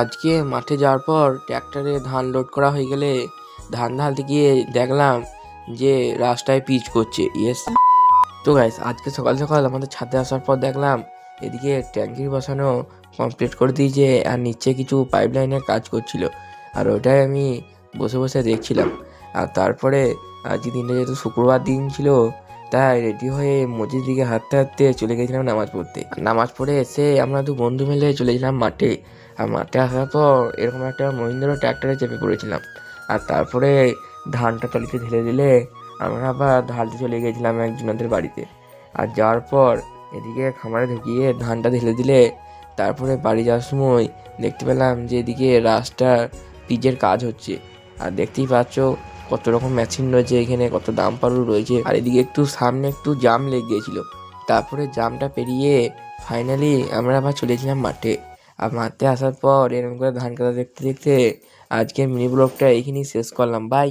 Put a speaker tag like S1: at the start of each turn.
S1: আজকে মাঠে যাওয়ার পর ট্র্যাক্টরে ধান লোড করা হয়ে গেলে ধান ঢালতে গিয়ে দেখলাম যে রাস্তায় পিচ করছে। ইয়েস। তো গাইস, আজকে সকাল সকাল আমাদের ছাদে আসার পর দেখলাম এদিকে ট্যাঙ্কির বসানো কমপ্লিট করে দিয়েছে আর নিচে কিছু পাইপ লাইনের কাজ করছিল, আর ওটাই আমি বসে বসে দেখছিলাম। আর তারপরে আজকে দিনটা যেহেতু শুক্রবার দিন ছিল, তাই রেডি হয়ে মসজিদ দিকে হাঁটতে হাঁটতে চলে গেছিলাম নামাজ পড়তে। নামাজ পড়ে এসে আমরা দু বন্ধু মিলে চলেছিলাম মাঠে। আর মাঠে আসার পর এরকম একটা মহিন্দ্রা ট্র্যাক্টরে চেপে পড়েছিলাম। আর তারপরে ধানটা টলিতে ঢেলে দিলে আমরা আবার ঢালতে চলে গেছিলাম একজনদের বাড়িতে। আর যাওয়ার পর এদিকে খামারে ঢুকিয়ে ধানটা ঢেলে দিলে তারপরে বাড়ি যাওয়ার সময় দেখতে পেলাম যে এদিকে রাস্তার পিচের কাজ হচ্ছে। আর দেখতেই পাচ্ছ কত রকম মেশিন রয়েছে এখানে, কত দাম পারু রয়েছে। আর এদিকে একটু সামনে একটু জাম লেগে গিয়েছিল, তারপরে জামটা পেরিয়ে ফাইনালি আমরা আবার চলেছিলাম মাঠে। আর মাঠে আসার পর এরকম করে ধান কাটা দেখতে দেখতে আজকে মিনি ব্লগটা এইখানেই শেষ করলাম। বাই।